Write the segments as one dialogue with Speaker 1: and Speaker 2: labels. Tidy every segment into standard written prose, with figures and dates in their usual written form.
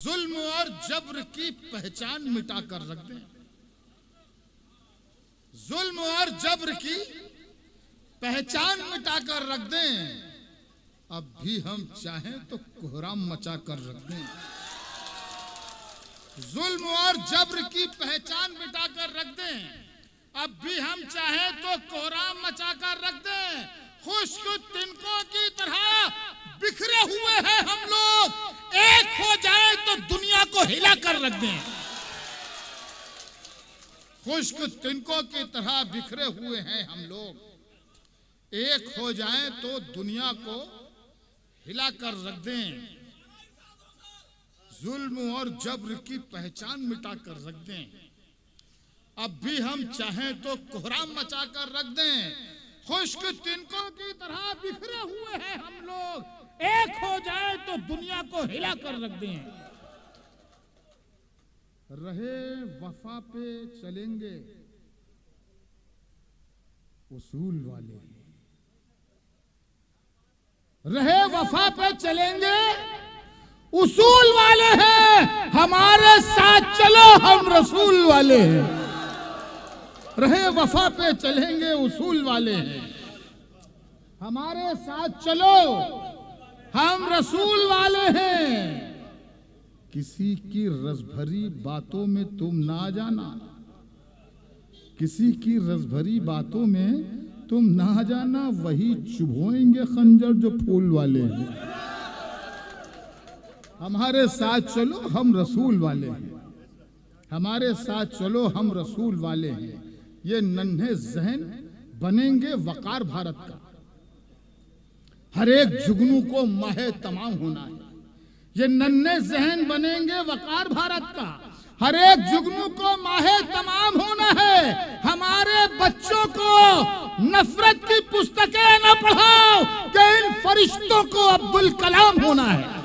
Speaker 1: जुल्म और जब्र की पहचान मिटा कर रख दें। जुल्म और जब्र की पहचान मिटा कर रख दें। अब भी हम चाहें तो कोहराम मचा कर रख दें। जुल्म और जब्र की पहचान मिटा कर रख दें। अब भी हम चाहें तो कोहराम मचा कर रख दें। खुश्क तिनकों की तरह बिखरे हुए हैं हम लोग, एक हो जाए तो दुनिया को हिला कर रख दें। खुश्क तिनकों की तरह बिखरे हुए हैं हम लोग, एक हो जाए तो दुनिया को हिला कर रख दें। जुल्म और जब्र की पहचान मिटा कर रख दें। अब भी हम चाहें तो कोहराम मचा कर रख दें। खुश्क तिनकों की तरह बिखरे हुए हैं हम लोग, एक हो जाए तो दुनिया को हिला कर रख दें। रहे वफा पे चलेंगे उसूल वाले, रहे वफा पे चलेंगे उसूल वाले हैं। हमारे साथ चलो हम रसूल वाले हैं। रहे वफा पे चलेंगे उसूल वाले हैं। हमारे साथ चलो हम रसूल वाले हैं। किसी की रसभरी बातों में तुम ना जाना, किसी की रसभरी बातों में तुम ना जाना, वही चुभोएंगे खंजर जो फूल वाले हैं। हमारे साथ चलो हम रसूल वाले हैं। हमारे साथ चलो हम रसूल वाले हैं। ये नन्हे जहन बनेंगे वकार भारत का। हर एक जुगनू को माहे तमाम होना है। ये नन्हे जहन बनेंगे वकार भारत का। हर एक जुगनू को माहे तमाम होना है। हमारे बच्चों को नफरत की पुस्तकें न पढ़ाओ कि इन फरिश्तों को अब्दुल कलाम होना है।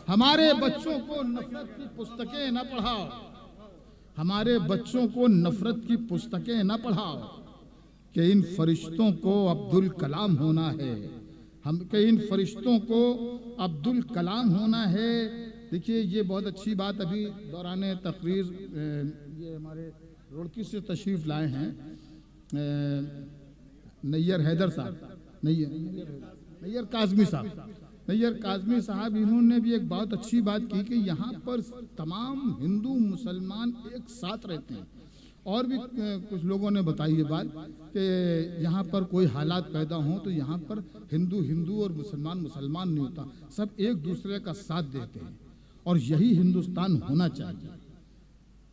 Speaker 1: हमारे बच्चों को नफरत की पुस्तकें न पढ़ाओ। हमारे बच्चों को नफरत की पुस्तकें न पढ़ाओ कि इन फरिश्तों को अब्दुल कलाम होना है। हम के इन फरिश्तों को अब्दुल कलाम होना है। देखिए ये बहुत अच्छी बात अभी दौरान तकरीर ये हमारे रुड़की से तशरीफ लाए हैं नैयर हैदर साहब, नैयर काज़मी साहब, नैयर काज़मी साहब, इन्होंने भी एक बहुत अच्छी बात की कि यहाँ पर तमाम हिंदू मुसलमान एक साथ रहते हैं। और भी कुछ लोगों ने बताई ये बात कि यहाँ पर कोई हालात पैदा हों तो यहाँ पर हिंदू हिंदू और मुसलमान मुसलमान नहीं होता, सब एक दूसरे का साथ देते हैं। और यही हिंदुस्तान होना चाहिए,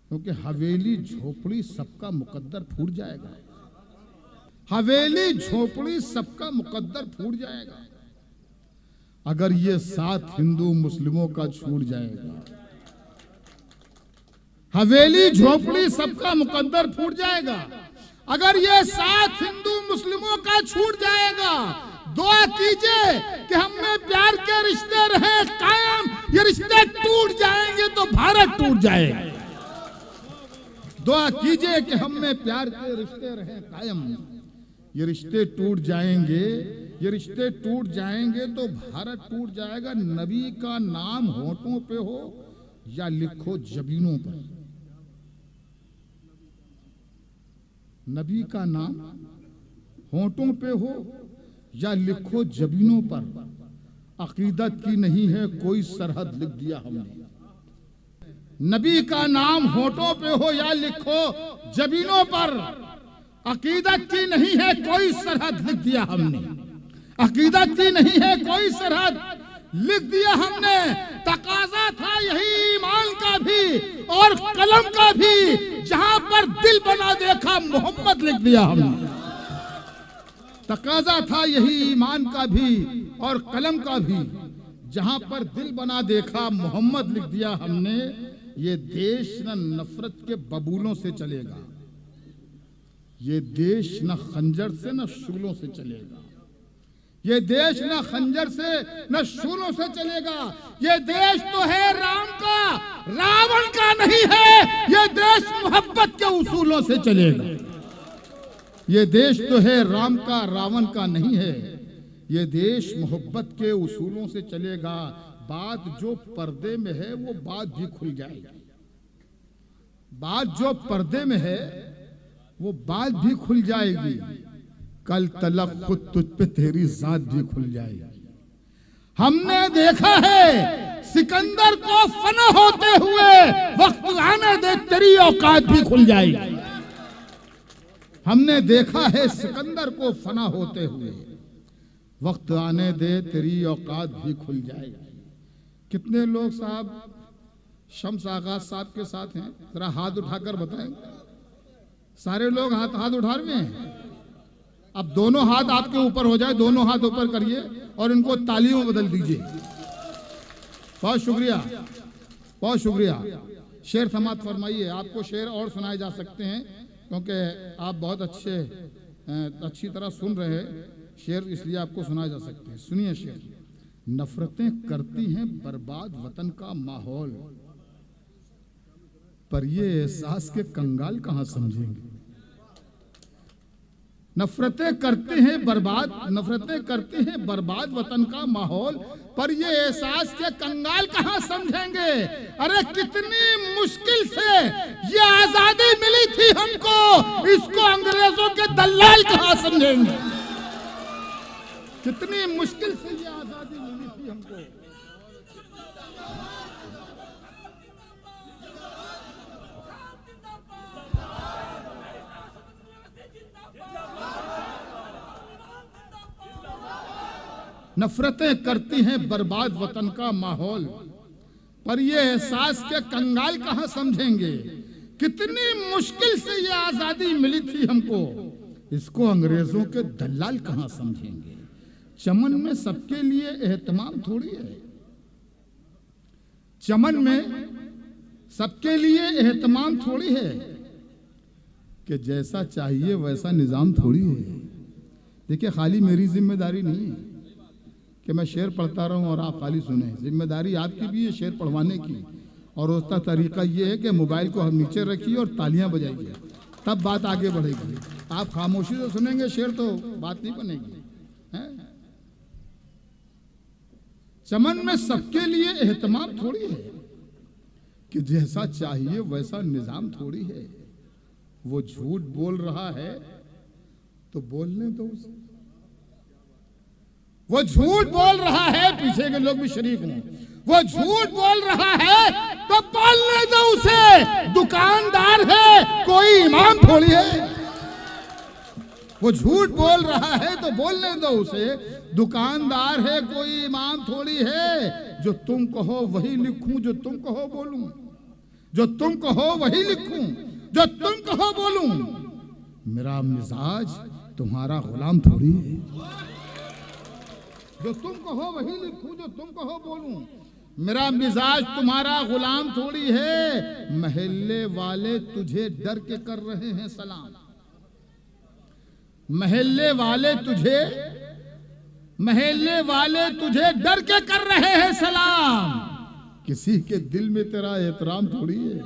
Speaker 1: क्योंकि हवेली झोपड़ी सबका मुकद्दर फूट जाएगा। हवेली झोपड़ी सबका मुकद्दर फूट जाएगा अगर ये साथ हिंदू मुस्लिमों का छूट जाएगा। हवेली झोपड़ी सबका मुकद्दर फूट जाएगा अगर ये साथ हिंदू मुस्लिमों का छूट जाएगा। दुआ कीजिए कि हम में प्यार के रिश्ते रहे कायम। ये रिश्ते टूट जाएंगे तो भारत टूट जाएगा। दुआ कीजिए कि हम में प्यार के रिश्ते रहे कायम। ये रिश्ते टूट जाएंगे, ये रिश्ते टूट जाएंगे तो भारत टूट जाएगा। नबी का नाम होठों पे हो या लिखो जबीनों पर। नबी का नाम होठों पे हो या लिखो जबीनों पर। अकीदत की नहीं है कोई सरहद, लिख दिया हमने। नबी का नाम होठों पे हो या लिखो जबीनों पर। अकीदत की नहीं है कोई सरहद, लिख दिया हमने। अकीदत की नहीं है कोई सरहद, लिख दिया हमने। तकाजा था यही ईमान का भी और कलम का भी, जहां पर दिल बना देखा मोहम्मद, लिख दिया हमने। तकाजा था यही ईमान का भी और कलम का भी, जहां पर दिल बना देखा मोहम्मद, लिख दिया हमने। ये देश न नफरत के बबूलों से चलेगा, ये देश न खंजर से न शूलों से चलेगा। ये देश न खंजर से न शूलों से चलेगा। ये देश तो है राम का, रावण का नहीं है। ये देश मोहब्बत के उसूलों से चलेगा। ये देश तो है राम का, रावण का नहीं है। ये देश मोहब्बत के उसूलों से चलेगा। बात जो पर्दे में है वो बात भी खुल जाएगी। बात जो पर्दे में है वो बात भी खुल जाएगी। कल तलक खुद तुझ पे तेरी जात भी खुल जाएगी। हमने देखा है सिकंदर को फना होते हुए, वक्त आने दे तेरी औकात भी खुल जाएगी। हमने देखा है सिकंदर को फना होते हुए, वक्त आने दे तेरी औकात भी खुल जाएगी। कितने लोग साहब शम्स आगाज साहब के साथ हैं? जरा हाथ उठाकर बताएं। सारे लोग हाथ उठा रहे हैं। अब दोनों हाथ आपके ऊपर हो जाए, दोनों हाथ ऊपर करिए और इनको तालियों में बदल दीजिए। बहुत शुक्रिया, बहुत शुक्रिया। शेर समाप्त फरमाइए। आपको शेर और सुनाए जा सकते हैं क्योंकि आप बहुत अच्छी तरह सुन रहे हैं शेर, इसलिए आपको सुनाए जा सकते हैं। सुनिए शेर। नफरतें करती हैं बर्बाद वतन का माहौल, पर ये एहसास के कंगाल कहां समझेंगे। नफरतें करते हैं बर्बाद वतन का माहौल, पर ये एहसास के कंगाल कहां समझेंगे। अरे कितनी मुश्किल से ये आजादी मिली थी हमको, इसको अंग्रेजों के दलाल कहां समझेंगे। कितनी मुश्किल से ये आजादी मिली थी हमको। नफरतें करती हैं बर्बाद वतन का माहौल, पर ये एहसास के कंगाल कहां समझेंगे। कितनी मुश्किल से ये आजादी मिली थी हमको, इसको अंग्रेजों के दलाल कहां समझेंगे। चमन में सबके लिए एहतमाम थोड़ी है, चमन में सबके लिए एहतमाम थोड़ी है, कि जैसा चाहिए वैसा निजाम थोड़ी है। देखिए, खाली मेरी जिम्मेदारी नहीं है कि मैं शेर पढ़ता रहूं और आप खाली सुने। जिम्मेदारी आपकी भी है शेर पढ़वाने की, और उसका तरीका ये है कि मोबाइल को हम नीचे रखिए और तालियां बजाइए, तब बात आगे बढ़ेगी। आप खामोशी से सुनेंगे शेर तो बात नहीं बनेगी। चमन में सबके लिए एहतमाम थोड़ी है, कि जैसा चाहिए वैसा निजाम थोड़ी है। वो झूठ बोल रहा है तो बोलने दो उसे। वो झूठ बोल रहा है, पीछे के लोग भी शरीक हैं। वो झूठ बोल रहा है तो बोलने दो उसे। दुकानदार है, कोई इमाम थोड़ी है। वो झूठ बोल रहा है तो बोलने दो उसे। दुकानदार है, कोई इमाम थोड़ी है। जो तुम कहो वही लिखूं, जो तुम कहो बोलूं। जो तुम कहो वही लिखूं, जो तुम कहो बोलूं। मेरा मिजाज तुम्हारा गुलाम थोड़ी है। जो तुम कहो वही लिखूं, जो तुम कहो बोलूं। मेरा मिजाज तुम्हारा गुलाम थोड़ी है। महल्ले वाले तुझे डर के कर रहे हैं सलाम। महल्ले वाले तुझे डर के कर रहे हैं सलाम। किसी के दिल में तेरा एहतराम थोड़ी है।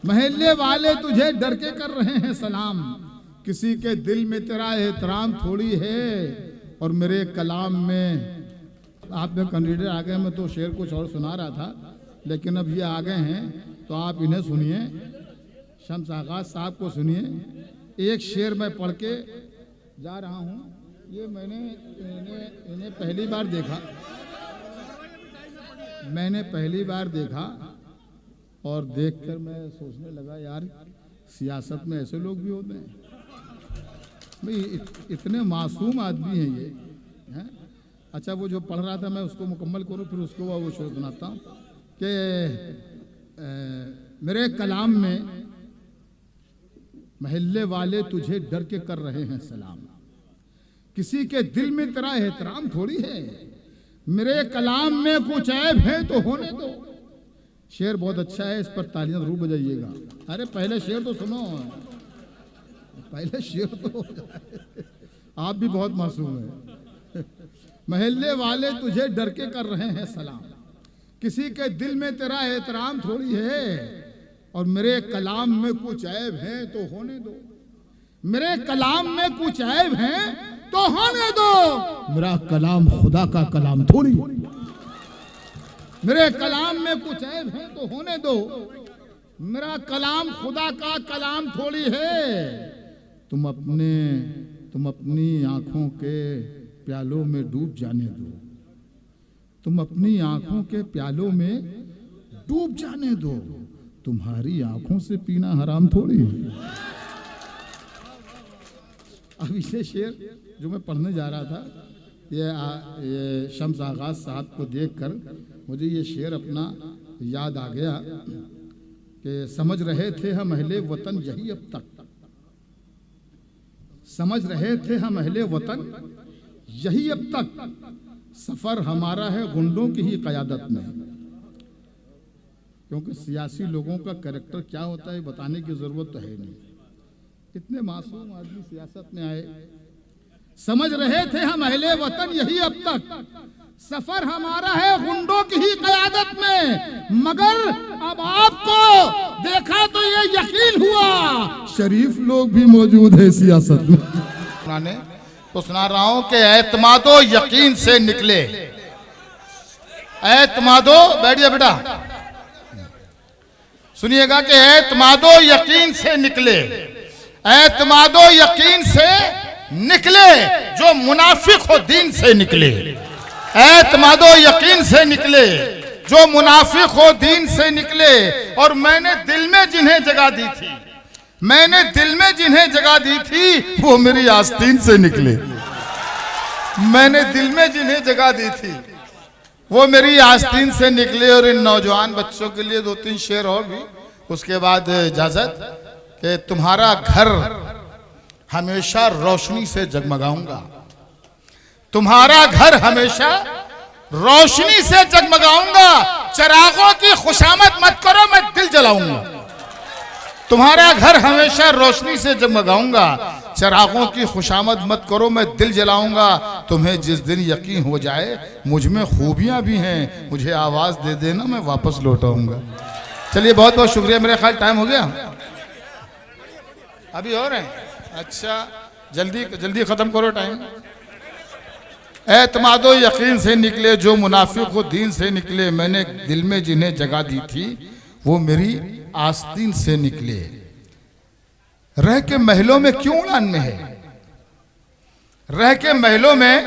Speaker 1: महल्ले वाले तुझे डर के कर रहे हैं सलाम। किसी के दिल में तेरा एहतराम थोड़ी है। और मेरे कलाम में आप में कैंडिडेट आ गए, मैं तो शेर कुछ और सुना रहा था, लेकिन अब ये आ गए हैं तो आप इन्हें सुनिए। शम्स आगाज साहब को सुनिए। एक शेर मैं पढ़ के जा रहा हूँ। ये मैंने इन्हें पहली बार देखा और देखकर मैं सोचने लगा, यार सियासत में ऐसे लोग भी होते हैं भाई। इतने मासूम आदमी हैं ये हैं? अच्छा, वो जो पढ़ रहा था मैं उसको मुकम्मल करूँ, फिर उसको वो शेर सुनाता हूँ कि मेरे कलाम में महल्ले वाले तुझे डर के कर रहे हैं सलाम। किसी के दिल में तेरा एहतराम थोड़ी है। मेरे कलाम में कुछ ऐब है तो होने दो। शेर बहुत अच्छा है, इस पर तालियां जरूर बजाइएगा। अरे पहले शेर तो सुनो, पहले शेर तो हो जाए। आप भी बहुत मासूम हैं। महल्ले वाले तुझे डर के कर रहे हैं सलाम। किसी के दिल में तेरा एहतराम थोड़ी है। और मेरे कलाम में कुछ ऐब है तो होने दो। मेरे कलाम में कुछ ऐब है तो होने दो। मेरा कलाम खुदा का कलाम थोड़ी। मेरे कलाम में कुछ ऐब है तो होने दो, मेरा कलाम खुदा का कलाम थोड़ी है। तुम अपनी आंखों के प्यालों में डूब जाने दो, तुम अपनी आंखों के प्यालों में डूब जाने दो, तुम्हारी आंखों से पीना हराम थोड़ी है। अब ये शेर जो मैं पढ़ने जा रहा था, ये शम्स आगाज साहब को देखकर मुझे ये शेर अपना याद आ गया कि समझ रहे थे हम अहले वतन यही अब तक, समझ रहे थे हम अहले वतन यही अब तक, सफर हमारा है गुंडों की ही क़यादत में। क्योंकि सियासी लोगों का कैरेक्टर क्या होता है बताने की जरूरत तो है नहीं, इतने मासूम आदमी सियासत में आए। समझ रहे थे हम अहले वतन यही अब तक, सफर हमारा है गुंडों की ही क़यादत में, मगर अब आपको देखा तो ये यकीन हुआ शरीफ लोग भी मौजूद है सियासत में। तो सुना रहा हूं कि एतमादो यकीन से निकले, एतमादो, बैठिए बेटा, सुनिएगा कि एतमादो यकीन से निकले, एतमादो यकीन से निकले जो मुनाफिक हो दीन से निकले, एतमादो यकीन से निकले जो मुनाफिक हो दीन से निकले। और मैंने दिल में जिन्हें जगह दी थी, मैंने दिल में जिन्हें जगह दी थी वो मेरी आस्तीन से निकले, मैंने दिल में जिन्हें जगह दी थी वो मेरी आस्तीन से निकले। और इन नौजवान बच्चों के लिए 2-3 शेर और भी, उसके बाद इजाजत कि तुम्हारा घर हमेशा रोशनी से जगमगाऊंगा, तुम्हारा घर हमेशा रोशनी से जगमगाऊंगा, चिरागों की खुशामद मत करो मैं दिल जलाऊंगा, तुम्हारा घर हमेशा रोशनी से जगमगाऊंगा, चिरागों की खुशामद मत करो मैं दिल जलाऊंगा। तुम्हें जिस दिन यकीन हो जाए मुझ में खूबियां भी हैं, मुझे आवाज दे देना मैं वापस लौटाऊंगा। चलिए बहुत बहुत शुक्रिया, मेरे ख्याल टाइम हो गया, अभी और है, अच्छा जल्दी जल्दी खत्म करो टाइम। एतमादो यकीन से निकले जो मुनाफिक हो दीन से निकले, मैंने दिल में जिन्हें जगह दी थी वो मेरी आस्तीन से निकले। रह के महलों में क्यों उड़ान में है, रह के महलों में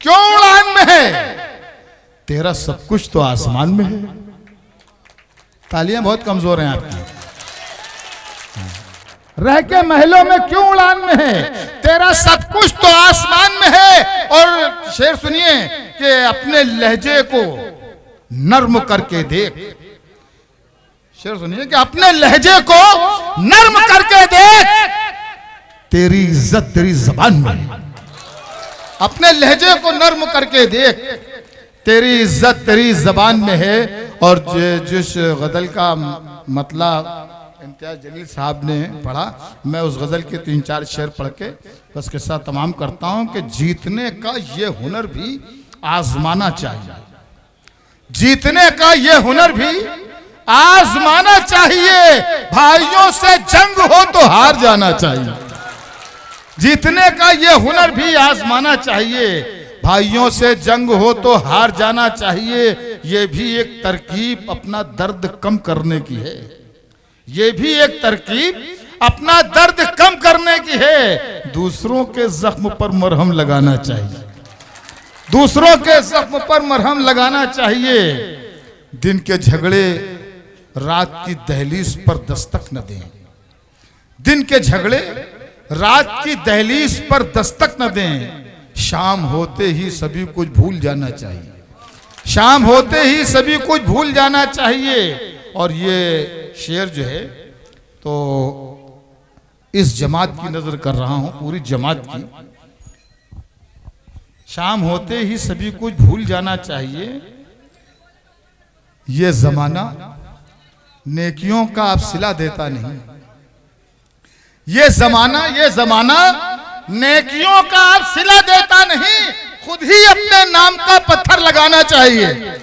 Speaker 1: क्यों उड़ान में है, तेरा सब कुछ तो आसमान में है। तालियां बहुत कमजोर हैं आपकी। रह के महलों में क्यों उड़ान में है, तेरा सब कुछ तो आसमान में है। और शेर सुनिए कि अपने लहजे को नर्म करके देख, शेर सुनिए कि अपने लहजे को नर्म करके देख, तेरी इज्जत तेरी जबान में, अपने लहजे को नर्म करके देख, तेरी इज्जत तेरी जबान में है। और जिस गजल का मतलब इम्तियाज जलील साहब ने पढ़ा, मैं उस गजल के 3-4 शेर पढ़ के बस किस्सा तमाम करता हूं कि जीतने का ये हुनर भी आजमाना चाहिए, जीतने का ये हुनर भी आजमाना चाहिए, भाइयों से जंग हो तो हार जाना चाहिए, जीतने का ये हुनर भी आजमाना चाहिए, भाइयों से जंग हो तो हार जाना चाहिए। ये भी एक तरकीब अपना दर्द कम करने की है, ये भी एक तरकीब अपना दर्द कम करने की है। दूसरों के जख्म पर मरहम लगाना चाहिए, दूसरों के जख्म पर मरहम लगाना चाहिए। दिन के झगड़े रात की दहलीज पर दस्तक न दें, दिन के झगड़े रात की दहलीज पर दस्तक न दें। शाम होते ही सभी कुछ भूल जाना चाहिए, शाम होते ही सभी कुछ भूल जाना चाहिए। और ये शेर जो है तो इस जमात की नजर कर रहा हूं, पूरी जमात की। शाम होते ही सभी कुछ भूल जाना चाहिए, ये जमाना नेकियों का अब सिला देता नहीं, ये जमाना नेकियों का अब सिला देता नहीं, खुद ही अपने नाम का पत्थर लगाना चाहिए।